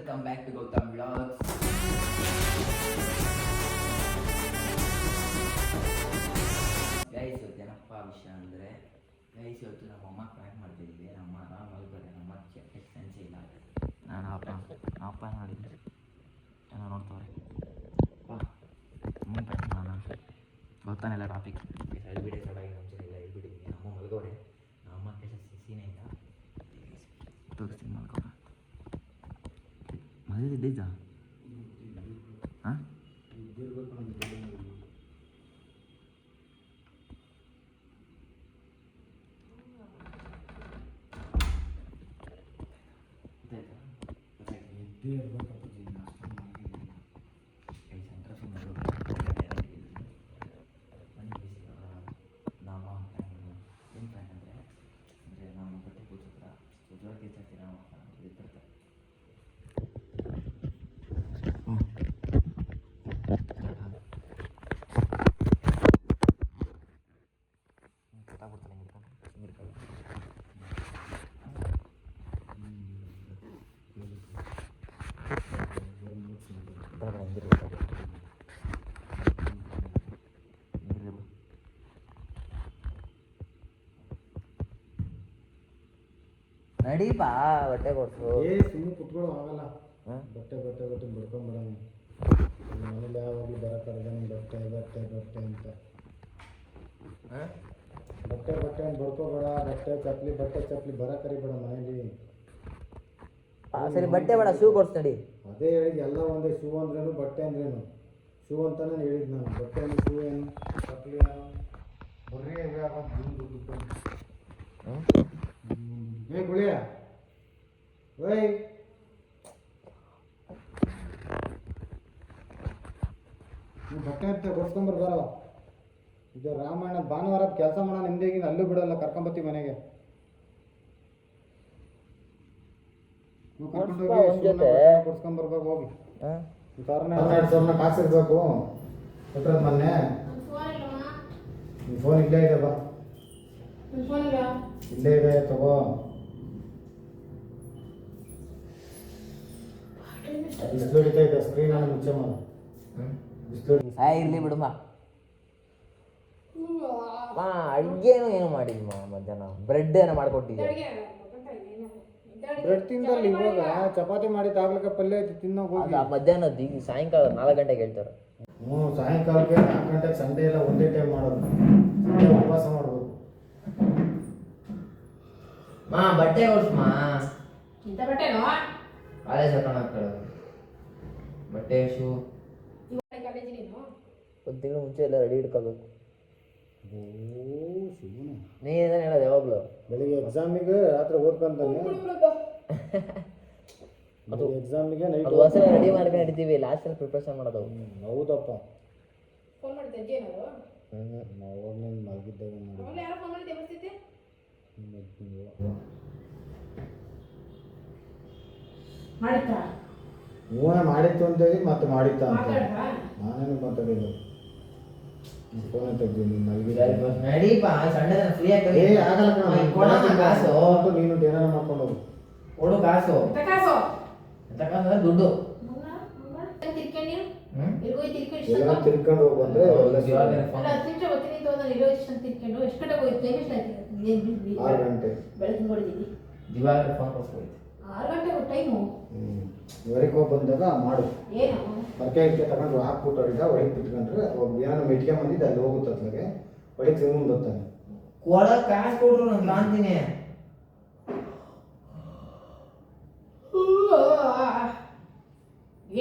Welcome back to Gautam vlogs. Guys ಇವತ್ತು ಏನಪ್ಪ ವಿಷಯ ಅಂದರೆ ಗೈಸ್ ಇವತ್ತು ನಮ್ಮಮ್ಮ ಪ್ರ್ಯಾಂಕ್ ಮಾಡ್ತಿದ್ವಿ. ನಮ್ಮ ಆರಾಮ್ ಮಲ್ಕೊಡೆ, ನಮ್ಮ ಎಷ್ಟು ಸೆನ್ಸೇ ಇಲ್ಲ. ನಾನು ಅಪ್ಪ ನೋಡಿದ್ದೆ ಏನೋ ನೋಡ್ತವ್ರೆ ಅಮ್ಮನ ಪ್ರ್ಯಾಂಕ್ ಮಾಡೋಣ ಗೊತ್ತಾನೆಲ್ಲ ಟಾಪಿಕ್ ಹೇಳ್ಬಿಡಿ ಸಡಾಗಿ ಮುಂಚೆ ಎಲ್ಲ ಹೇಳ್ಬಿಟ್ಟಿದ್ದೀನಿ. ನಮ್ಮ ಮಲ್ಗೋಡೆ, ನಮ್ಮ ಕೆಲಸ ಸೀನೇ ಇಲ್ಲ ತೋರಿಸ್ತೀನಿ ಮಲ್ಕೋಣ. ಮದುವೆ ಇದ್ದಿದ್ದ ಹಾಂ ನಡೀಪಾ ಬಟ್ಟೆ ಕೊಡ್ಸು. ಸುಮ್ಮನೆ ಕುತ್ಕೊಳ್ಳೋ ಆಗಲ್ಲ. ಬಟ್ಟೆ ಬಿಡ್ಕೊಂಡ್ಬಿಡೋಣ. ಮನೇಲಿ ಯಾವಾಗಲೂ ಬರೋಕ್ಕಾಗದ ಬಟ್ಟೆ ಅಂತ ಬಟ್ಟೆ ಅಂತ ಬಡ್ಕೋಬೇಡ. ಬಟ್ಟೆ ಚಪ್ಪಲಿ ಬರ ಕರಿಬೇಡ ಮನೇಲಿ. ಸರಿ ಬಟ್ಟೆ ಬೇಡ, ಶೂ ಕೊಡ್ಸ್ ನಡಿ. ಅದೇ ಹೇಳಿದ್ ಎಲ್ಲ ಒಂದೇ. ಶೂ ಅಂದ್ರೇನು ಬಟ್ಟೆ ಅಂದ್ರೇನು? ಶೂ ಅಂತಾನೆ ಹೇಳಿದ್ ನಾನು. ಬಟ್ಟೆ ಅಂದ್ರೆ ಶೂ ಏನು ಚಪ್ಪಲಿ ಏನು ಬರ್ರಿ ಏ ಗುಳಿಯ ಓಯ್ ನೀವು ಬಟ್ಟೆ ಅಂತ ಕೊಡ್ಸ್ಕೊಂಬರ್ಬಾರ. ಇದು ರಾಮಾಯಣ ಭಾನುವಾರ ಕೆಲಸ ಮಾಡೋಣ ನಿಮ್ದೇಗಿನ ಅಲ್ಲೂ ಬಿಡಲ್ಲ. ಕರ್ಕೊಂಬತ್ತಿ ಮನೆಗೆ ಕೊಡ್ಸ್ಕೊಂಬರ್ಬೇಕು. ಹೋಗಿ ಸಾವಿರ ಕಾಸು ಇರ್ಬೇಕು. ಕೊಟ್ಟರದ ಮೊನ್ನೆ ನಿಮ್ಮ ಫೋನ್ ಇಲ್ಲೇ ಇದೆ. ಬಾ ಇಲ್ಲೇ ಇದೆ ತಗೋ. ಬಿಸಿಲು ಹೊಡಿತಾ ಇದೆ. ಸ್ಕ್ರೀನ್ ಅನ್ನು ಮುಚ್ಚ ಮಾಡು. ಇರ್ಲಿ ಬಿಡುಮ್ಮ. ಅಡುಗೆನೂ ಏನು ಮಾಡಿದ್ಮ ಮಧ್ಯಾಹ್ನ? ಬ್ರೆಡ್ ಏನೋ ಮಾಡ್ಕೊಟ್ಟಿದ್ದೆ. ಬ್ರೆಡ್ ತಿಂದಲ್ಲಿ ಇವಾಗ ಚಪಾತಿ ಮಾಡಿ ತಾಗ್ಲಿಕ್ಕೆ ಪಲ್ಯ ಐತಿ ತಿನ್ನೋಗಿ ಹೋಗಿ. ಮಧ್ಯಾಹ್ನದ್ದು ಈಗ ಸಾಯಂಕಾಲ 4 ಗಂಟೆಗೆ ಹೇಳ್ತಾರೆ. ಸಾಯಂಕಾಲಕ್ಕೆ 4 ಗಂಟೆಗೆ. ಸಂಡೇ ಎಲ್ಲ ಒಂದೇ ಟೈಮ್ ಮಾಡೋದು. ಸಂಡೇ ಉಪವಾಸ ಮಾಡ್ಬೋದು. ಬಟ್ಟೆ ಕೊಡ್ಸಮ್ಮ. ಇಂಥ ಬಟ್ಟೆನೋ ಕಾಲೇಜ್ ಹಾಕೊಂಡು ಹಾಕ್ತಾರೆ ಬಟ್ಟೆ ಶೂ. ಒಂದು ತಿಂಗಳು ಮುಂಚೆ ಎಲ್ಲ ರೆಡಿ ಇಟ್ಕೋಬೇಕು. ನೀನೇನು ಹೇಳೋದು ಯಾವಾಗಲೂ? ಬೆಳಿಗ್ಗೆ ಎಕ್ಸಾಮಿಗೆ ರಾತ್ರಿ ಓದ್ಕೊಂತಾನೆ. ಅದು ಎಕ್ಸಾಮಿಗೆ ನೈಟ್ ಹೊಸ ರೆಡಿ ಮಾಡ್ಕೊಂಡು ಹಿಡಿತೀವಿ. ಲಾಸ್ಟಲ್ಲಿ ಪ್ರಿಪ್ರೇಷನ್ ಮಾಡೋದು. ಹೌದಪ್ಪ. ಫೋನ್ ಮಾಡಿದ್ದೆ ಏನಾದ್ರು ನಾವು ಮಲಗಿದ್ದಾಗ ಮಾಡಿ ಯಾರೋ ಫೋನ್ ಮಾಡಿ ಬರ್ತಿದ್ದೆ. ಮಾಡಿತ್ತಾ? ಮಾಡಿತ್ತು ಅಂತ ಹೇಳಿ ಮತ್ತೆ ಮಾಡಿತ್ತ ಅಂತ ನಾನೇನು ಮಾತಾಡಿಲ್ಲ. ಫೋನ್ ತೆಗ್ದು ನಡೀಪಾ ಸಣ್ಣ ಫ್ರೀ ಆಗಿ ಆಗಲ್ಲ ಕಾಸು. ನೀನು ಏನಾರ ಮಾಡ್ಕೊಂಡು ಹೋಗು. ಕೊಡು ಕಾಸು. ಎಂತ ದುಡ್ಡು ಎಲ್ಲ ತಿರ್ಕೊಂಡು ಹೋಗು ಅಂದ್ರೆ 6 ಗಂಟೆ ದಿವಾಗ ಫೋನ್ ಕೊಡ್ಸ್ಕೊಯ್ತು. 6 ಗಂಟೆ ಟೈಮು. ಹೊರಗೆ ಹೋಗಿ ಬಂದಾಗ ಮಾಡು. ಏನು ಮರ್ಕೆ ತಗೊಂಡು ಹಾಕ್ಬಿಟ್ಟು ಹೊಡಿದ ಒಳಗೆ ಬಿಟ್ಕೊಂಡ್ರೆ ಏನೋ ಮೆಟ್ಕೆ ಬಂದಿದ್ದು ಅಲ್ಲಿ ಹೋಗುತ್ತೆ. ಅತ್ಲಾಗೆ ಒಳಗೆ ಸಿಂಗ್ ಬರ್ತಾನೆ. ಕೊಡ ಕಾಸು ಕೊಡ್ರು ನಾನು ಕಾಣ್ತೀನಿ.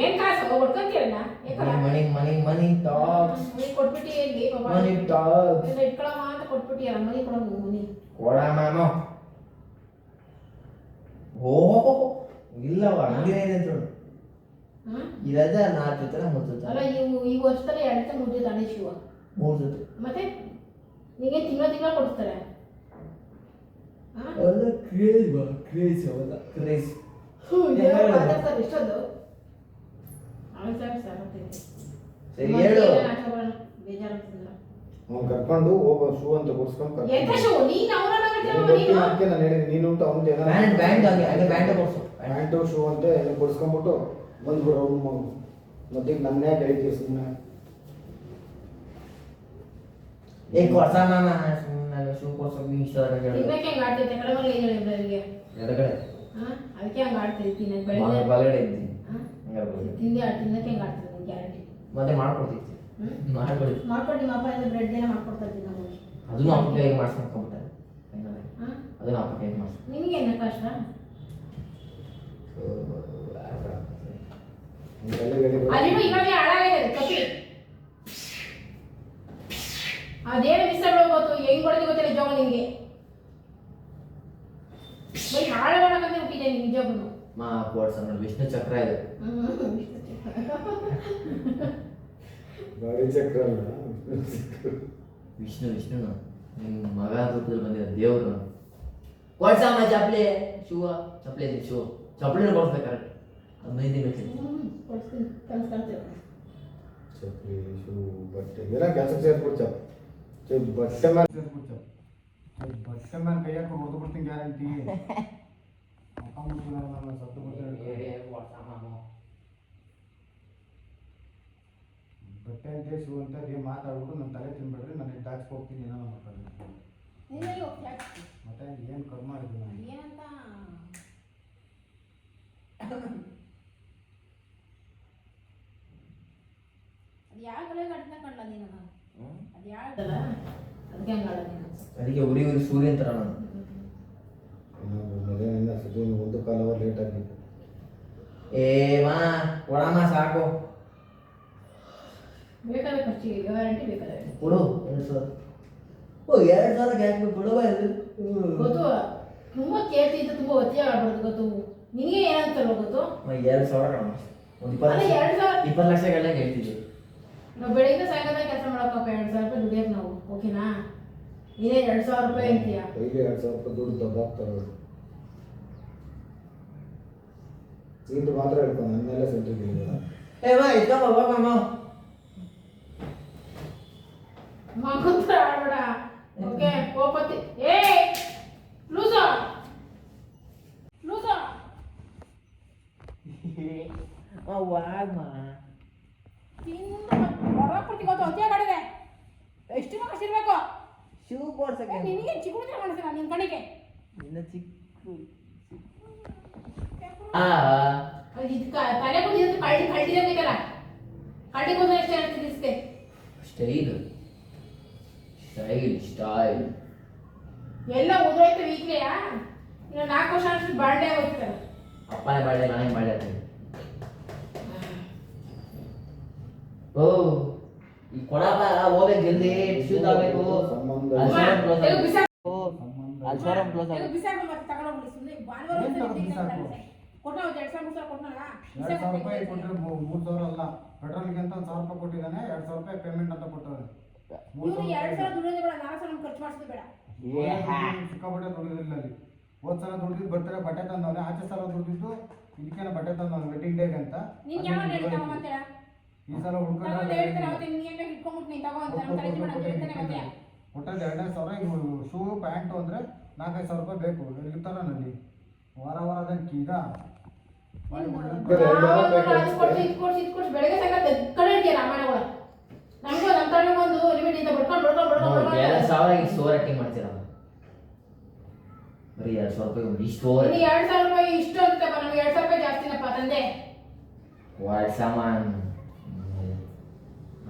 ಏನ್ ಕಾಸು ಹೊಡ್ಕೊಂತೀರಣ್ಣ? ಮನಿ ಟಾಕ್ಸ್ ಕೊಟ್ಬಿಟ್ಟು ಎಲ್ಲಿ ಮನಿ ಟಾಕ್ಸ್ ಇಟ್ಕೊಳಮ್ಮ ಅಂತ ಕೊಟ್ಬಿಟ್ಟಿಯಲ್ಲ. ಮನಿ ಕೊಡೋದು ಮನಿ ಕೊಡ ಮಾಮ. ಓ ಇಲ್ಲವ ಹಂಗೇನೆ ಇದೆ ನೋಡು. ಇರದ 4 ಜೊತೆ 3 ಜೊತೆ ಅಲ್ಲ. ಈ ವರ್ಷದಲ್ಲಿ 2 ಜೊತೆ 3 ಜೊತೆ ಅಣೆ ಶಿವ 3 ಜೊತೆ. ಮತ್ತೆ ನಿಮಗೆ ತಿಂಗಳ ಕೊಡ್ತಾರೆ. ಅಲ್ಲ ಕ್ರೇಜ್ ಅವಲ್ಲ ಕ್ರೇಜ್. ಎಷ್ಟೊಂದು ಸರಿ ಹೇಳು. ಬೇಜಾರಾಗ್ತದಲ್ಲ. ಅವ್ನು ಕರ್ಕೊಂಡು ಹೋಗೋ ಶೂ ಅಂತ ಕೊಡ್ಸ್ಕೊಂಡು ಎಂತ ಶೂ ನೀನು ಅವರನ್ನ ನೀನು ನಾನು ಹೇಳಿದ್ದೀನಿ ನೀನು ಅಂತ ಅವ್ನು ಪ್ಯಾಂಟು ಶೂ ಅಂತ ಎಲ್ಲ ಕೊಡ್ಸ್ಕೊಂಡ್ಬಿಟ್ಟು ಬಂದ್ಬಿಡು ಅವ್ನು ಮತ್ತೆ ನನ್ನೇ ಕರಿತೀವಿ ಸುಮ್ಮನೆ ಕೊಡ್ಸ ನಾನು ಶೂ ಕೊಡ್ಸೋಕೆ ನೀವು ಇಷ್ಟ ತಿನ್ನಕ್ಕೆ ಹಂಗೆ ಆಡ್ತೈತೆ ಕಡಮಲ್ಲಿ ಏನು ಇಬ್ಬರಿಗೆ ಎಡಗಡೆ ಅದಕ್ಕೆ ಹಂಗೆ ಆಡ್ತೈತಿ ನಾನು ಬೆಳಿಗ್ಗೆ ಬಲಗಡೆ ಇದ್ದೀನಿ ತಿನ್ನಕ್ಕೆ ಹೆಂಗೆ ಆಡ್ತದೆ ಗ್ಯಾರಂಟಿ ಮತ್ತೆ ಮಾಡ್ಕೊಡ್ತಿತ್ತು ಮಾಡ್ಕೊಂಡು ನಿಮ್ಮ ಅಪ್ಪ ಎಲ್ಲ ಬ್ರೆಡ್ ಏನೋ ಮಾಡ್ಕೊಡ್ತಾ ಇದ್ದೀನಿ ನಮಗೆ ಅದನ್ನು ಅಪ್ಪ ಕೈಗೆ ಮಾಡ್ಸ್ಕೊಂಡ್ಬಿಟ್ಟಾರೆ ಅದನ್ನು ಅಪ್ಪ ಕೈಗೆ ಮಾಡ್ಸ್ಕೊಂಡು ನಿನಗೆ ಏನು ಕಷ್ಟ ಅಲ್ಲಿನೂ ಇವಾಗ ಹಾಳಾಗಿದೆ ಕಪಿ ಅದೇನು ಮಿಸ್ ಗೊತ್ತು ಹೆಂಗ್ ಕೊಡೋದು ಗೊತ್ತಿಲ್ಲ ಜೋಗ ನಿನಗೆ ಬರೀ ಹಾಳು ಮಾಡಕ್ಕಂತ ಹುಟ್ಟಿದೆ ನಿನ್ ನಿಜವಾಗ್ಲೂ ಮಾ ಕೋಡ್ಸ ನೋಡಿ ವಿಷ್ಣು ಚಕ್ರ ಇದೆ ಗಾಡಿ ಚಕ್ರ ಅಲ್ಲ ವಿಷ್ಣು ನಿಮ್ಮ ಮಗ ರೂಪದಲ್ಲಿ ಬಂದಿರೋ ದೇವರು ಕೊಡ್ಸಮ್ಮ ಚಪ್ಪಲಿ ಶೂ ಚಪ್ಪಲಿ ಶೂ ಚಪ್ಪಲಿನ ಕೊಡ್ಸ್ಬೇಕು ಕರೆಕ್ಟ್ 15 ದಿನಕ್ಕೆ ಕೊಡ್ತೀನಿ ಕನ್ಸ್ಕೊಂತೀವಿ ಚಪ್ಪಲಿ ಶೂ ಬಟ್ಟೆ ಎಲ್ಲ ಕೆಲಸಕ್ಕೆ ಸೇರ್ಕೊಡ್ಚಪ್ಪ ಬಟ್ಟೆ ಮೇಲೆ ಸೇರ್ಕೊಡ್ಚಪ್ಪ ಬಟ್ಟೆ ಮೇಲೆ ಕೈ ಹಾಕಿ ಹೊಡೆದು ಬಿಡ್ತೀನಿ ಗ್ಯಾರಂಟಿ ನಾನು ಸತ್ತು ಬಟ್ಟೆ ಅಂತೆ ಶೂ ಅಂತ ಅದೇ ಮಾತಾಡ್ಬಿಟ್ಟು ನನ್ನ ತಲೆ ತಿನ್ಬೇಡ್ರಿ ನಾನು ಇಟ್ಟು ಹಾಕ್ಸ್ಕೊಡ್ತೀನಿ ಏನೋ ಮಾತಾಡ್ತೀನಿ ಮತ್ತೆ ಏನು ಕರ್ಮ ಮಾಡಿದ್ದೀನಿ ನಾನು ಏನಂತ ಅದು ಯಾವ ಕಡೆ ಕಟ್ನ ಕಂಡ ನೀನು ಅದು ಯಾವ್ದಲ್ಲ ಅದಕ್ಕೆ ಹಂಗೆ ಆಡೋದು ನೀನು ಅದಕ್ಕೆ ಉರಿ ಸೂರ್ಯ ಅಂತಾರ ನಾನು ಮದುವೆನಿಂದ ಸುದ್ದಿ ಒಂದು ಕಾಲ ಅವರ್ ಲೇಟ್ ಆಗಿತ್ತು ಮಾ ಕೊಡಮ್ಮ ಸಾಕು ಬೇಕಾದ್ರೆ ಖರ್ಚಿಗೆ ಗ್ಯಾರಂಟಿ ಬೇಕಾದ್ರೆ ಕೊಡು 2,000 ಗ್ಯಾಸ್ ಕೊಡುವ ಗೊತ್ತು ತುಂಬಾ ಕೇಳ್ತಿದ್ದು ತುಂಬಾ ಒತ್ತಿ ಆಡ್ಬಾರ್ದು ಗೊತ್ತು ನಿನಗೆ ಏನಂತಲ್ವ ಗೊತ್ತು 2,000 ಒಂದು 20 ಲಕ್ಷಗಳೆಲ್ಲ ಹೇಳ್ತಿದ್ದೆ ನಾವು ಬೆಳಿಗ್ಗೆ ಸಾಯಂಕಾಲ ಕೆಲಸ ಮಾಡೋಕಪ್ಪ 2,000 ರೂಪಾಯಿ ದುಡಿಯೋದು ನಾವು ಓಕೆನಾ ನೀನೇ 2,000 ರೂಪಾಯಿ ಅಂತೀಯ ಕೈಗೆ 2,000 ರೂಪಾಯಿ ದುಡ್ಡು ದಬ್ಬಾಕ್ತಾರೆ ಇದು ಮಾತ್ರ ಹೇಳ್ಕೊಂಡು ನನ್ನ ಮೇಲೆ ಸೆಂಟ್ರಿಗೆ ಮಾ ಇದ್ದಮ್ಮ ಹೋಗಮ್ಮ ಮಗಂತ್ರ ಆಡ್ಬೇಡ ಓಕೆ ಕೋಪತಿ ಲೂಸಾ ವಾಗ್ಮ ಎಷ್ಟು ಕಷ್ಟಿರ್ಬೇಕು ಶೂ ಕೊಡ್ಸಕ್ಕೆ ನಿನಗೆ ಚಿಕ್ಕ ಕಾಣಿಸ್ತಾನ ನಿನ್ ಕಡೆಗೆ ಇನ್ನ ಚಿಕ್ಕ ತಲೆ ಕುಡಿಯೋದು ಕಳ್ದಿರಬೇಕಲ್ಲ ಕಳ್ಳಿ ಕೂದಲು ಎಷ್ಟು ಹೇಳ್ತಿದ್ದೆ ಸ್ಟೈಲ್ ಎಲ್ಲ ಉದುರೋಯ್ತು ವೀಕ್ಲಿಯಾ ಇನ್ನು 4 ವರ್ಷ ಅಷ್ಟು ಬಾಳ್ಡೆ ಹೋಗ್ತಾರೆ ಅಪ್ಪನೇ ಬಾಳ್ಡೆ ನಾನೇ ಬಾಳ್ಡೆ ಆಗ್ತೀನಿ ಓ ಈ ಕೊಡಪ್ಪ ಹೋಗ್ಬೇಕು ಜಲ್ದಿ ಶೂ ತಗೋಬೇಕು ಅಲ್ಸೋರಂ ಕ್ಲೋಸ್ ಆಗ ಬಿಸಾಕ ಮತ್ತೆ ತಗೊಂಡೋಗ್ಬಿಡಿ ಸುಮ್ಮನೆ ಭಾನುವಾರ ಕೊಟ್ಟ 2,000 ಕೊಟ್ಟನಲ್ಲ 2,000 ರೂಪಾಯಿ ಕೊಟ್ಟರೆ 3,000 ಅಲ್ಲ ಪೆಟ್ರೋಲ್ಗೆ ಅಂತ 1,000 ರೂಪಾಯಿ ಕೊಟ್ಟಿದ್ದಾನೆ 2,000 ರೂಪಾಯಿ ಪೇಮೆಂಟ್ ಅಂತ ಕೊಟ್ಟವ್ರೆ 2,000 ದುಡಿಯೋದು ಬೇಡ 4,000 ಖರ್ಚು ಮಾಡಿಸೋದು ಬೇಡ ಸಿಕ್ಕಾಪಟ್ಟೆ ದುಡಿದಿಲ್ಲ ಅಲ್ಲಿ ಹೋದ್ ಸಲ ದುಡಿದಿದ್ದು ಬರ್ತಾರೆ ಬಟ್ಟೆ ತಂದವನೆ ಆಚೆ ಸಲ ದುಡಿದಿದ್ದು ಇದಕ್ಕೇನೆ ಬಟ್ಟೆ ತಂದವನು ವೆಡ್ಡಿಂಗ್ ಡೇಗೆ ಅಂತ ನೀನು ಯಾವಾಗ ಹೇಳ್ತಾವ ಮತ್ತೆ ಈ ಸಲ ಹೇಳ್ತಾರೆ ಅವತ್ತೆ ನಿನಗೆ ಏನು ಇಟ್ಕೊಂಡ್ಬಿಟ್ಟು ನೀನು ತಗೋ ಅಂತ ತಲೆ ತಿನ್ನ ಹೇಳ್ತಾನೆ ಮತ್ತೆ ಒಟ್ಟಲ್ಲಿ 2,500 ಶೂ ಪ್ಯಾಂಟು ಅಂದರೆ 4,000 ರೂಪಾಯಿ ಬೇಕು ಇರ್ತಾರ ನಲ್ಲಿ ವಾರ ಅದಂಗೆ ಈಗ ಬೆಳಗ್ಗೆ ಸಂಗ ಕಡೆ ಇರ್ತೀಯ ರಾಮಾಯಣಗಳು ನಮಗೂ ನಮ್ಮ ತಡೆ ಒಂದು ಲಿಮಿಟ್ ಇಂದ ಬಡ್ಕೊಂಡು 2,000 ಸ್ಟೋರ್ ಆಕ್ಟಿಂಗ್ ಮಾಡ್ತೀರಾ ಬರೀ 2,000 ರೂಪಾಯಿ ಒಂದು ಇಷ್ಟು 2,000 ರೂಪಾಯಿ ಇಷ್ಟು ಅಂತ ನಮ್ಗೆ 2,000 ರೂಪಾಯಿ ಜಾಸ್ತಿನಪ್ಪ ತಂದೆ ವಾಟ್ ಸಾಮಾನ್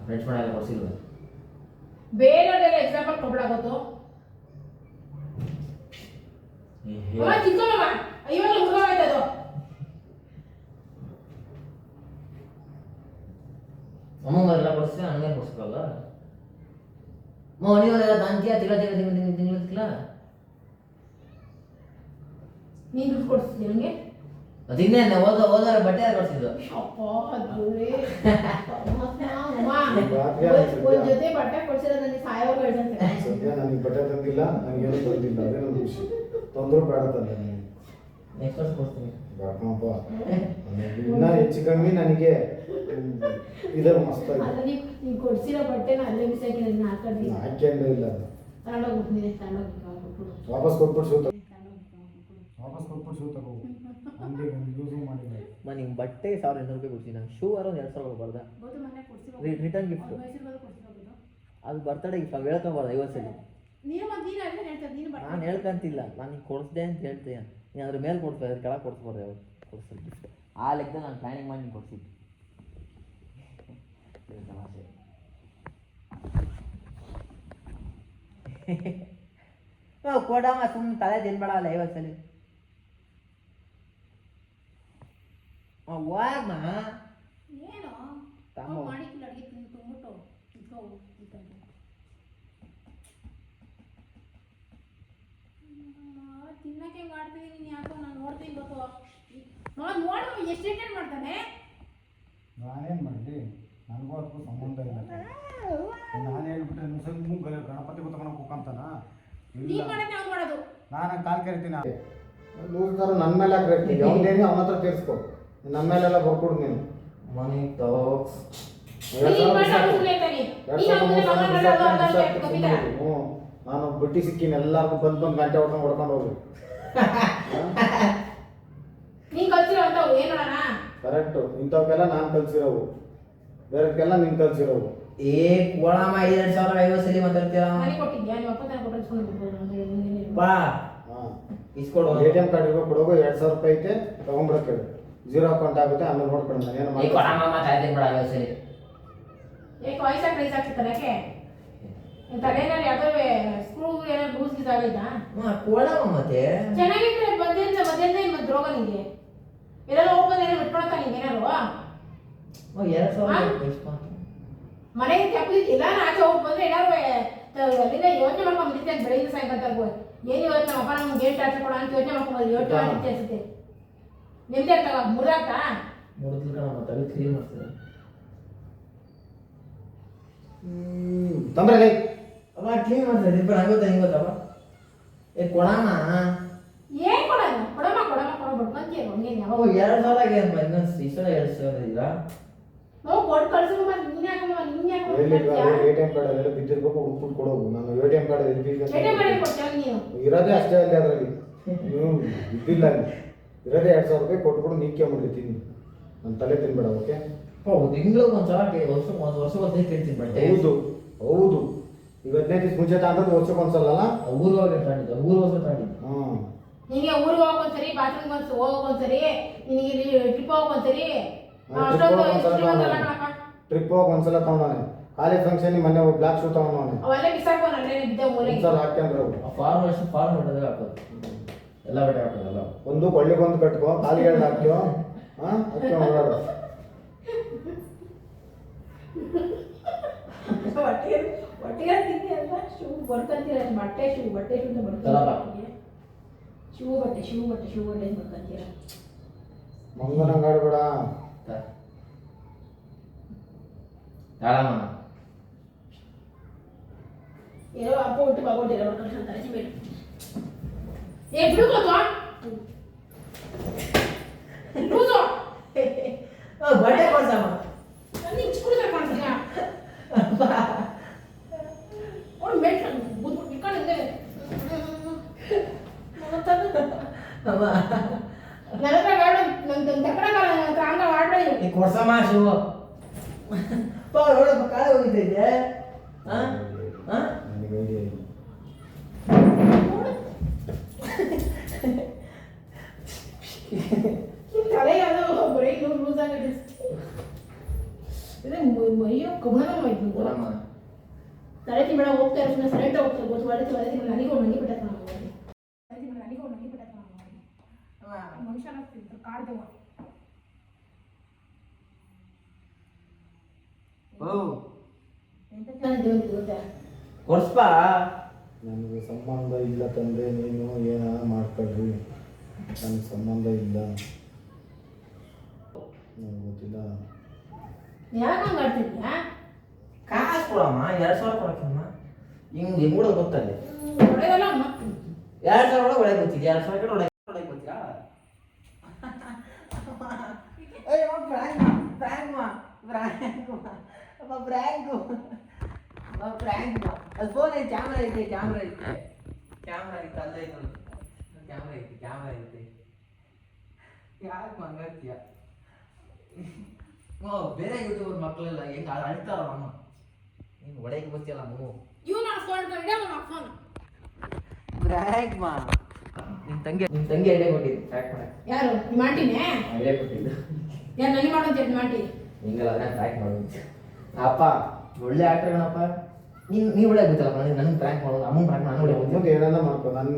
ಫ್ರೆಂಡ್ಸ್ ಮಾಡಲ್ಲ ಕೊಡ್ಸಿಲ್ವ ಬೇರೆಯವರೆಲ್ಲ ಎಕ್ಸಾಂಪಲ್ ಕೊಡ್ಲಾಗೋದು ಚಿಕ್ಕಮ್ಮ ಇವಾಗ ಹುಡುಗ ಆಯ್ತದು ಅಮ್ಮಂಗೆಲ್ಲ ಕೊಡಿಸ್ತೀರ ಹಂಗೆ ಕೊಡಿಸ್ಕೊಲ್ಲ ನೀವೆಲ್ಲ ದಾಂತಿಯ ತಿಂಗಳ ನೀನು ದುಡ್ಡು ಕೊಡಿಸ್ತೀನಿ ನನಗೆ ಅದಿನ್ನೇ ಹೋದವರ ಬಟ್ಟೆ ಯಾರು ಕೊಡಿಸಿದ್ದು ಒಂದ್ ಜೊತೆ ಬಟ್ಟೆ ಕೊಡ್ಸಿದ್ರೆ ನನಗೆ ಸಾಯೋವಾಗ ಹೇಳ್ತಂತೆ ಸದ್ಯ ನನಗೆ ಬಟ್ಟೆ ತಂದಿಲ್ಲ ನನಗೇನು ತಂದಿಲ್ಲ ಅದೇ ನನ್ನ ಖುಷಿ ತೊಂದರೆ ಬೇಡ ತಂದೆ ನನಗೆ ನೆಕ್ಸ್ಟ್ ವರ್ಷ ಕೊಡ್ತೀನಿ. ಬಾಕಪ್ಪ ಇನ್ನೂ ಹೆಚ್ಚು ಕಮ್ಮಿ ನನಗೆ ಇದೆ ಮಸ್ತಾಗಿ ಅಲ್ಲ ನೀವು ಕೊಡ್ಸಿರೋ ಬಟ್ಟೆನ ಅಲ್ಲೇ ಬಿಸಾಕಿ ನಾನು ಹಾಕೊಂಡಿದ್ದೀನಿ. ಹಾಕ್ಯಂಡು ಇಲ್ಲ ಅದು ತಗೊಂಡೋಗ್ಬಿಡ್ತೀನಿ, ತಗೊಂಡೋಗ್ಬಿಟ್ಟು ವಾಪಸ್ ಕೊಟ್ಬಿಟ್ಟು ಶೂ ವಾಪಸ್ ಕೊಟ್ಬಿಟ್ಟು ಶೂ ತಗೋ ಹಂಗೆ ಯೂಸು ಮಾಡಿಲ್ಲ. ನಿಮ್ಮ ಬಟ್ಟೆ 1800 ರೂಪಾಯಿ ಕೊಡ್ತೀನಿ, ನಾನು ಶೂ ಆರೋ 2000 ಕೊಡ್ಬಾರ್ದ? ಗೊತ್ತು ಮೊನ್ನೆ ಕೊಡ್ಸಿರೋ ರಿಟರ್ನ್ ಗಿಫ್ಟ್ ಮೈಸೂರಿಗೆ ಕೊಡ್ಸಿರೋದು. ಅದು ಬರ್ತಡೇ ಗಿಫ್ಟ್ ನಾವು ಹೇಳ್ಕೊಬಾರ್ದು 50 ಸಲ. ನೀನು ಮತ್ತೆ ನೀನು ಅಲ್ಲೇ ಹೇಳ್ತಾರೆ ನೀನು ಬಟ್ಟೆ ನಾನು ಹೇಳ್ಕಂತಿಲ್ಲ, ನಾನು ನಿಂಗೆ ಕೊಡಿಸ್ದೆ ಅಂತ ಹೇಳ್ತೀಯ. ನೀನು ಅದ್ರ ಮೇಲೆ ಕೊಡ್ತಾ ಇದ್ರೆ ಕೆಳಗೆ ಕೊಡಿಸ್ಬಾರ್ದು ಯಾವಾಗ ಕೊಡಿಸ್ತಾರೆ ಗಿಫ್ಟ್. ಆ ಲೆಕ್ಕದಲ್ಲಿ ನಾನು ಪ್ಲ್ಯಾನಿಂಗ್ ಮಾಡಿ ನಿಂಗೆ ಕೊಡ್ಸಿದ್ದು. ತಮಾಷೆ. ಕೊಡಮ್ಮ, ಸುಮ್ಮನೆ ತಲೆ ತಿನ್ಬೇಡಲ್ಲ 50 ಸಲ. ವಾಮ ಏನು ತಮ್ಮ ಮಾಡಿಕ್ಕಿಲ್ಲ ಅಡುಗೆ ತಿಂದು ತುಂಬಿಟ್ಟು ಇಟ್ಕೋ ಇಟ್ಕೊಂಡು ತಿನ್ನಕ್ಕೆ ಹೆಂಗೆ ಆಡ್ತಿದ್ದೀನಿ ನೀನು. ಯಾಕೋ ನಾನು ನೋಡ್ತೀನಿ ಗೊತ್ತು. ನೋಡು ಎಷ್ಟು ಅಟೆಂಡ್ ಮಾಡ್ತಾನೆ. ನಾನೇನು ಮಾಡಲಿ, ನನಗೂ ಅದಕ್ಕೂ ಸಂಬಂಧ ಇಲ್ಲ. ನಾನು ಹೇಳ್ಬಿಟ್ರೆ ಮುಸಲ್ಮು ಗಣಪತಿ ಗೊತ್ತಕೊಂಡು ಹೋಗ್ಕಂತಾನ ನೀನು ಇಲ್ಲ. ಮಾಡೋದು ಅವ್ನು ಮಾಡೋದು. ನಾನು ಕಾಲು ಕರಿತೀನಿ ಲೂಸ್ ಥರ ನನ್ನ ಮೇಲೆ ಹಾಕ್ಬೇಕು. ಅವನೇನು ಅವನ ಹತ್ರ ತೀರಿಸ್ಕೊ, ನನ್ನ ಮೇಲೆಲ್ಲ ಬರ್ಕೊಡು ನೀನು. ಮನೆ ತಗೋ. ನಾನು ಬಟ್ಟಿ ಸಿಕ್ಕಿನ ಎಲ್ಲರಿಗೂ ಬಂದು ಗಂಟೆ ಹೊಡ್ಕೊಂಡು ಹೋಗಿ ನೀನು ಕಲ್ಸಿರೋ ಅಂತಾವು ಏನು ಮಾಡೋಣ. ಕರೆಕ್ಟು. ಇಂಥವಕ್ಕೆಲ್ಲ ನಾನು ಕಲ್ಸಿರೋವು, ಬೇರೆದಕ್ಕೆಲ್ಲ ನೀನು ಕಲ್ಸಿರೋವು. ಕೊಡಮ್ಮ 2050 ಸಲ ಮಾತಾಡ್ತೀರಾ? ನನಗೆ ಕೊಟ್ಟಿದ್ಯಾ? ನಿಮ್ಮ ಅಪ್ಪ ನಾನು ಕೊಟ್ಟಿಸ್ಕೊಂಡು ಬಾ ಹಾಂ ಇಸ್ಕೊಡು. ATM ಕಾರ್ಡ್ ಇರೋ ಕೊಡೋಗು 2000 ರೂಪಾಯಿ ಐತೆ ತೊಗೊಂಬಿಡಕ್ಕೆ ಹೇಳು. 0 ಅಕೌಂಟ್ ಆಗುತ್ತೆ, ಆಮೇಲೆ ನೋಡ್ಕೊಂಡು ನಾನು ಏನು ಮಾಡಿ ಕೊಡಮ್ಮ ಮಾತಾಡ್ತೀನಿ ಬೇಡ 50 ಸಲ. ಏಕೆ ವಯಸ್ಸಾಗಿ ಪ್ರೈಸ್ ಆಗ್ತಿರ್ತಾರೆ? ಯಾಕೆ ತಲೆನಲ್ಲಿ ಯಾವುದೋ ಸ್ಕ್ರೂ ಏನೋ ಲೂಸ್ ಗೀಸ್ ಆಗೈತಾ? ಕೊಡಮ್ಮ ಮತ್ತೆ ಚೆನ್ನಾಗಿದ್ರೆ ಬಂದಿಂದ ಮತ್ತೆ ರೋಗ ನಿಂಗೆ ಎಲ್ಲರೂ ಹೋಗ್ಬಂದು ಏನೋ ಬಿಟ್ಕೊಳಕ ನಿಂಗೆ ಏನಾರು 2000 ಇಸ್ಕೊಂಡು ಮನೆಗೆ ತಪ್ಪಿದ್ದಿಲ್ಲ. ಆಚೆ ಹೋಗಿ ಬಂದ್ರೆ ಏನಾರು ಅಲ್ಲಿಂದ ಯೋಚನೆ ಮಾಡ್ಕೊಂಡು ಬಂದಿರ್ತೇನೆ ಬೆಳಗ್ಗೆ ಸಾಯಂಕಾಲ ತರ್ಬೋದು. ಏನು ಇವತ್ತು ನಮ್ಮ ಅಪ್ಪ ನಮ್ಗೆ ಗೇಟ್ ಆಚೆ ಕೊಡ ಅಂತ ಯೋಚನೆ ಮಾಡ್ಕೊಂಡು ಯೋಚನೆ ಮಾಡ್ತಿದ್ದೆ ಅನ್ಸುತ್ತೆ. ನಿಮ್ದೆ ತಗೋ ಮುರಿದಾಗ್ತಾ ತಲೆ ಕ್ಲೀನ್ ಮಾಡ್ತಾರೆ. ತೊಂದರೆ ಅಮ್ಮ ಕ್ಲೀನ್ ಮಾಡ್ತಾರೆ ಇಬ್ಬರು ಹಂಗೊತ್ತಾ ಹಿಂಗೊತ್ತಪ್ಪ. ಕೊಡಮ್ಮ ಏನ್ ಕೊಡೋಣ? ಕೊಡಮ್ಮ ಬಡ್ಕೊಂತೀಯ ಹಂಗೇನು ಯಾವಾಗ 2000 ಏನು ಇನ್ನೊಂದು ಈ ಸಲ 2000 ಇಲ್ಲ. ನಾವು ಕೊಟ್ಟು ಕಳ್ಸಮ್ಮ. ನೀನು ಯಾಕಮ್ಮ ATM ಕಾರ್ಡ್ ಎಲ್ಲ ಬಿದ್ದಿರ್ಬೇಕು, ಹುಡುಕ್ಬಿಟ್ಟು ಕೊಡೋಗು. ನಾನು ATM ಕಾರ್ಡ್ ಮಾಡಿ ಕೊಡ್ತೇವೆ ನೀನು. ಇರೋದೇ ಅಷ್ಟೇ ಅಲ್ಲಿ, ಅದರಲ್ಲಿ ನೀವು ಇದ್ದಿಲ್ಲ ಅಲ್ಲಿ. ಇರೋದೇ 2000 ರೂಪಾಯಿ ಕೊಟ್ಬಿಟ್ಟು ನೀಕೆ ಮಾಡಿರ್ತೀನಿ. ನನ್ನ ತಲೆ ತಿನ್ಬೇಡ. ಓಕೆ ಹೌದು, ತಿಂಗಳಿಗೆ ಒಂದ್ಸಲ ವರ್ಷ ಕೇಳ್ತೀನಿ ಬಟ್ಟೆ. ಹೌದು ಈಗ 15 ದಿವಸ ಮುಂಚೆ ತಗೊಂಡ್ರೆ ವರ್ಷಕ್ಕೆ ಒಂದ್ಸಲ ಊರಿಗೆ ಹೋಗಿ ತಗೊಂಡಿದ್ದೆ, ಊರು ವರ್ಷ ತಗೊಂಡಿದ್ದೆ. ನಿನಗೆ ಊರಿಗೆ ಹೋಗಕ್ ಒಂದ್ಸರಿ, ಬಾತ್ರೂಮ್ ಹೋಗಕ್ ಒಂದ್ಸರಿ, ನಿನಗೆ ಟ್ರಿಪ್ ಹೋಗಕ್ ಒಂದ್ಸರಿ, ಟ್ರಿಪ್ ಹೋಗಿ ಒಂದ್ಸಲ ತಗೊಂಡವನೆ. ಕಾಲೇಜ್ ಫಂಕ್ಷನ್ ಮೊನ್ನೆ ಬ್ಲಾಕ್ ಶೂ ತಗೊಂಡವನೆ. ಅವೆಲ್ಲ ಬಿಸಾಕೋನಲ್ಲೇ ಬಿದ್ದೆ ಮೂಲೆ. ಒಂದ್ಸಲ ಹಾಕ್ಯಂದ್ರೆ ಫಾರ್ಮ್ ಬಟ್ಟೆ ಹಾಕೋದು, ಎಲ್ಲ ಬಟ್ಟೆ ಹಾಕೋದಲ್ಲ. ಒಂದು ಕೊಳ್ಳಿಗೊಂದು ಕಟ್ಕೋ, ಕಾಲಿಗೆ ಹಾಕ್ಯೋ, ಹಾಕ್ಯೋ ಓಡಾಡು. ಒಟ್ಟಿಗೆ ತಿಂಡಿ ಅಲ್ಲ, ಶೂ ಬರ್ಕೊಂತೀರ ಬಟ್ಟೆ ಶೂ ಬರ್ಕೊಂತೀರ. ಶೂ ಬಟ್ಟೆ ಬರ್ಕೊಂತೀರ. ಮಂಗನಂಗ ಆಡ್ಬೇಡ. ಏನೋ ಅಪ್ಪ ಉಂಟು ಬಾಗೋಟಿಲ್ಲ ಏ ಬಿಡು ಬಟ್ಟೆ ಕೊಡ್ಸಮ್ಮ. ಕಾಣ್ತೀಯ ಕೊಡ್ಸಮ್ಮ ಶೂ. ಕಾಳೆ ಹೋಗಿದ್ದೆ. ತಲೆ ಯಾವುದೋ ಬರೀ ಲೂಸ್ ಆಗಿದೆ. ಮೈಯೋ ಕಬ್ಬಣ ತಲೆ ತಿಂಬೇಡ ಹೋಗ್ತಾ ಇರೋ ಸೈಲೆಂಟ್ ಹೋಗ್ತಾರೆ. ಗೊತ್ತು ತಲೆ ತಿಂಗಳು ನನಗೆ ಒಣಗಿ ಬಿಟ್ಟ ಮನುಷ್ಯ ಕಾಡ್ದೇವ ಕೊಡ್ಸ್ಪ. ನನಗೆ ಸಂಬಂಧ ಇಲ್ಲ ತಂದೆ, ನೀನು ಏನ ಮಾಡ್ಕೊಳ್ರಿ, ನನಗೆ ಸಂಬಂಧ ಇಲ್ಲ. ನನಗೆ ಗೊತ್ತಿಲ್ಲ. ಯಾಕಂಗ ಆಡ್ತಿದ್ಯಾ? ಕಾಸು ಕೊಡಮ್ಮ, 2000 ಕೊಡಕ್ಕಮ್ಮ. ಹಿಂಗೆ ಕೂಡ ಗೊತ್ತಲ್ಲಿ ಒಳ್ಳೆದಲ್ಲ 2000 ಒಳಗೆ ಒಳಗೆ ಗೊತ್ತಿದ್ಯಾ? 2000 ಒಳಗೆ ಗೊತ್ತಿಲ್ಲ. ಅಯ್ಯೋ ಪ್ರಾಂಕ್ ಅದು ಫೋನ್ ಐತೆ ಕ್ಯಾಮ್ರಾ ಐತೆ ಅಲ್ಲೇ ಕ್ಯಾಮ್ರಾ ಐತೆ ಯಾಕೆ ಮಂಗಾಡ್ತೀಯ ಬೇರೆ ಯೂಟ್ಯೂಬರ್ ಮಕ್ಕಳೆಲ್ಲ ಹೆಂಗೆ ಅಳ್ತಾರ ಅಮ್ಮ ನೀನು ಒಡೆಯಕ್ಕೆ ಬರ್ತೀಯಲ್ಲ ಮೂ ಇವ್ ನಾನು ಫೋನ್ ವಿಡಿಯೋ ನಮ್ಮ ಫೋನ್ ಬ್ರ್ಯಾಂಕ್ ಮಾ ನಿಮ್ಮ ತಂಗಿ ಐಡಿಯಾ ಕೊಟ್ಟಿದ್ದು ಟ್ರ್ಯಾಕ್ ಮಾಡಕ್ಕೆ ಯಾರು ನಿಮ್ಮ ಆಂಟಿನೇ ಐಡಿಯಾ ಕೊಟ್ಟಿದ್ದು ಯಾರು ನನಗೆ ಮಾಡೋದು ನಿಮ್ಮ ಆಂಟಿ ಹಿಂಗಲ್ಲ ಅದನ್ನ ಟ್ರ್ಯಾಕ್ ಮಾಡೋದು ಅಪ್ಪ ಒಳ್ಳೆ ಆಕ್ಟರ್ ಕಣಪ್ಪ ನೀವು ಒಳ್ಳೆ ಗೊತ್ತಲ್ಲಪ್ಪ ನನ್ನ ಟ್ರ್ಯಾಕ್ ಮಾಡೋದು ಅಮ್ಮನ ಟ್ರ್ಯಾಕ್ ನಾನು ಒಳ್ಳೆ ಮುಂದೆ ಏನಾರ ಮಾಡ್ಕೊ ನಾನು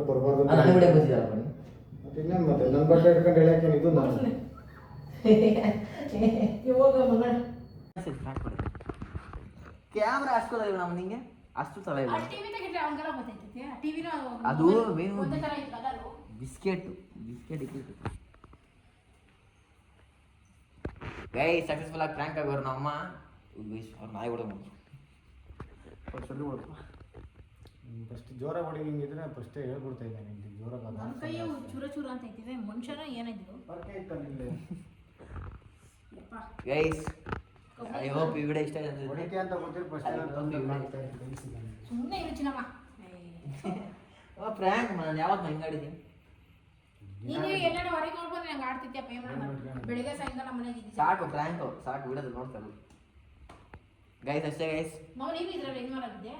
ಬರ್ಬಾರ್ದು ನನಗೆ ಒಳ್ಳೆ ಗೊತ್ತಿದ್ದಲ್ಲಪ್ಪ ನೀವು ಮತ್ತೆ ಇನ್ನೇನು ಮತ್ತೆ ನನ್ನ ಬಟ್ಟೆ ಇಟ್ಕೊಂಡು ಹೇಳಕ್ಕೆ ಇದು ನಾನು ಹೋಗ ಮಗಳ ಕ್ಯಾಮ್ರಾ ಅಷ್ಟು ಇಲ್ಲ ನಮ್ಮ ನಿಂಗೆ ಅಷ್ಟು ತಲೆ ಇಲ್ಲ ಟಿವಿ ತೆಗಿದ್ರೆ ಅವನಿಗೆಲ್ಲ ಗೊತ್ತೈತೆ ಟಿವಿನೂ ಅದು ಮೇನು ಒಂದೇ ಥರ ಇತ್ತು ಕಲರು ಬಿಸ್ಕೆಟ್ ಇಟ್ಟಿತ್ತು ಗೈ ಸಕ್ಸಸ್ಫುಲ್ ಆಗಿ ಪ್ರ್ಯಾಂಕ್ ಆಗೋರು ನಮ್ಮ ಅಮ್ಮ ಅವ್ರು ನಾಯಿ ಹೊಡೆದು ಸರಿ ಹೊಡ್ಕೊ ಫಸ್ಟ್ ಜೋರಾಗಿ ಹೊಡಿ ಹಿಂಗಿದ್ರೆ ಫಸ್ಟೇ ಹೇಳ್ಬಿಡ್ತಾ ಇದ್ದೆ ನಿಂಗೆ ಜೋರಾಗಿ ನನ್ನ ಕೈಯು ಚೂರ ಅಂತ ಐತಿದೆ ಮನುಷ್ಯನ ಏನಿದ್ರು ಯಪ್ಪ ಗೈಸ್ ಐ ಹೋಪ್ ಈ ವಿಡಿಯೋ ಇಷ್ಟ ಆಗಿದೆ ಹೊಡಿಕೆ ಅಂತ ಗೊತ್ತಿರೋ ಫಸ್ಟ್ ಸುಮ್ಮನೆ ಇರು ಚಿನ್ನಮ್ಮ ಪ್ರ್ಯಾಂಕ್ ನಾನು ಯಾವತ್ತು ಹಿಂಗಾಡಿದ್ದೀನಿ ನೀನು ಎಲ್ಲಾರ ಹೊರಗೆ ನೋಡ್ಬಂದ್ರೆ ನಂಗೆ ಆಡ್ತಿದ್ಯಪ್ಪ ಏನು ಮಾಡೋಣ ಬೆಳಿಗ್ಗೆ ಸಾಯಂಕಾಲ ಮನೆಗೆ ಇದ್ದಿದ್ದೆ ಸಾಕು ಪ್ರ್ಯಾಂಕು ಸಾಕು ವಿಡಿಯೋದಲ್ಲಿ ನೋಡ್ತಾರೆ ಗೈಸ್ ಅಷ್ಟೇ ಗೈಸ್ ನಾವು ನೀವು ಇದ್ರಲ್ಲಿ ಏನು ಮಾಡೋದಿದ್ದೆ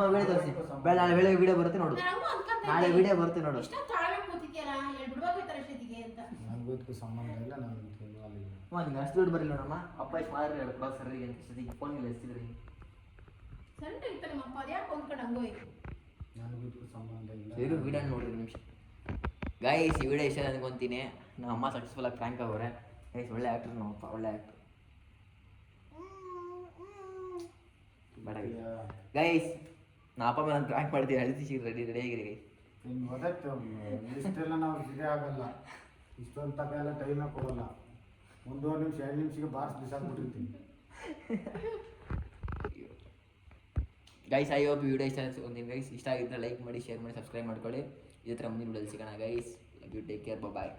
ವಿಡಿಯೋ ತೋರಿಸಿ ನಾಳೆ ಬೆಳಗ್ಗೆ ವಿಡಿಯೋ ಬರುತ್ತೆ ನೋಡು ನಾವು ಅನ್ಕೊಂತ ನಾಳೆ ವಿಡಿಯೋ ಬರುತ್ತೆ ನೋಡು ಇಷ್ಟ ತಾಳ್ಮೆ ಕೂತಿದ್ಯಲ್ಲ ಹೇಳ್ಬಿಡ್ಬೇಕಾಯ್ತಾರೆ ಅಷ್ಟೊತ್ತಿಗೆ ಅಂತ ನನಗೂ ಸಂಬಂಧ ಇಲ್ಲ ನಾನು ನಿಂಗೆ ಅಷ್ಟು ದುಡ್ಡು ಬರಲಿಲ್ಲ ನಮ್ಮ ಅಪ್ಪ ಇಷ್ಟು ಮಾರಿ ಹೇಳ್ಕೊಡ ಸರಿ ಅಂತ ಸತಿಗೆ ಫೋನ್ಗೆಲ್ಲ ಎಸ್ತಿದ್ರಿ ಸಣ್ಣ ಇರ್ತಾರೆ ನಮ್ಮಪ್ಪ ಅದ್ಯಾಕೆ ಹೊಂದ್ಕೊಂಡು ಹಂಗೋಯ್ತು ನನಗೂ ಸಂಬಂಧ ಇಲ್ಲ ಇರು ವಿಡಿಯೋ ನೋಡ್ರಿ ನಿಮಿಷ ಗೈಸ್ ಈ ವಿಡಿಯೋ ಇಷ್ಟ ಅನ್ಕೊಂತೀನಿ ನಮ್ಮ ಅಮ್ಮ ಸಕ್ಸಸ್ಫುಲ್ ಆಗಿ ಪ್ರ್ಯಾಂಕ್ ಆಗೋರೆ ಗೈಸ್ ಒಳ್ಳೆ ಆ್ಯಕ್ಟ್ರ್ ನಮ್ಮಪ್ಪ ಒಳ್ಳೆ ಆ್ಯಕ್ಟ್ರ್ ಬೇಡ ಗೈಸ್ ನಾ ಅಪ್ಪ ಮೇಲೆ ಪ್ರ್ಯಾಂಕ್ ಮಾಡ್ತೀನಿ ಅಳಿಸಿ ರೆಡಿ ಆಗಿರಿ ಗೈಸ್ ಇನ್ನು ಗೊತ್ತಾಯ್ತು ಇಷ್ಟೆಲ್ಲ ನಾವು ಇದೇ ಆಗಲ್ಲ ಇಷ್ಟೊಂದು ತಕ ಎಲ್ಲ ಟೈಮೇ ಕೊಡಲ್ಲ 1 ನಿಮಿಷ 2 ನಿಮಿಷಕ್ಕೆ ಬಾರ್ಸ್ ಬಿಸಾಕ್ಬಿಟ್ಟಿರ್ತೀನಿ ಗೈಸ್ ಐ ಹೋಪ್ ವಿಡಿಯೋ ಇಷ್ಟ ಒಂದು ಗೈಸ್ ಇಷ್ಟ ಆಗಿದ್ದರೆ ಲೈಕ್ ಮಾಡಿ ಶೇರ್ ಮಾಡಿ ಸಬ್ಸ್ಕ್ರೈಬ್ ಮಾಡ್ಕೊಳ್ಳಿ ಇದೇ ಥರ ಮುಂದಿನ ವಿಡಿಯೋದಲ್ಲಿ ಸಿಗೋಣ guys love you take care bye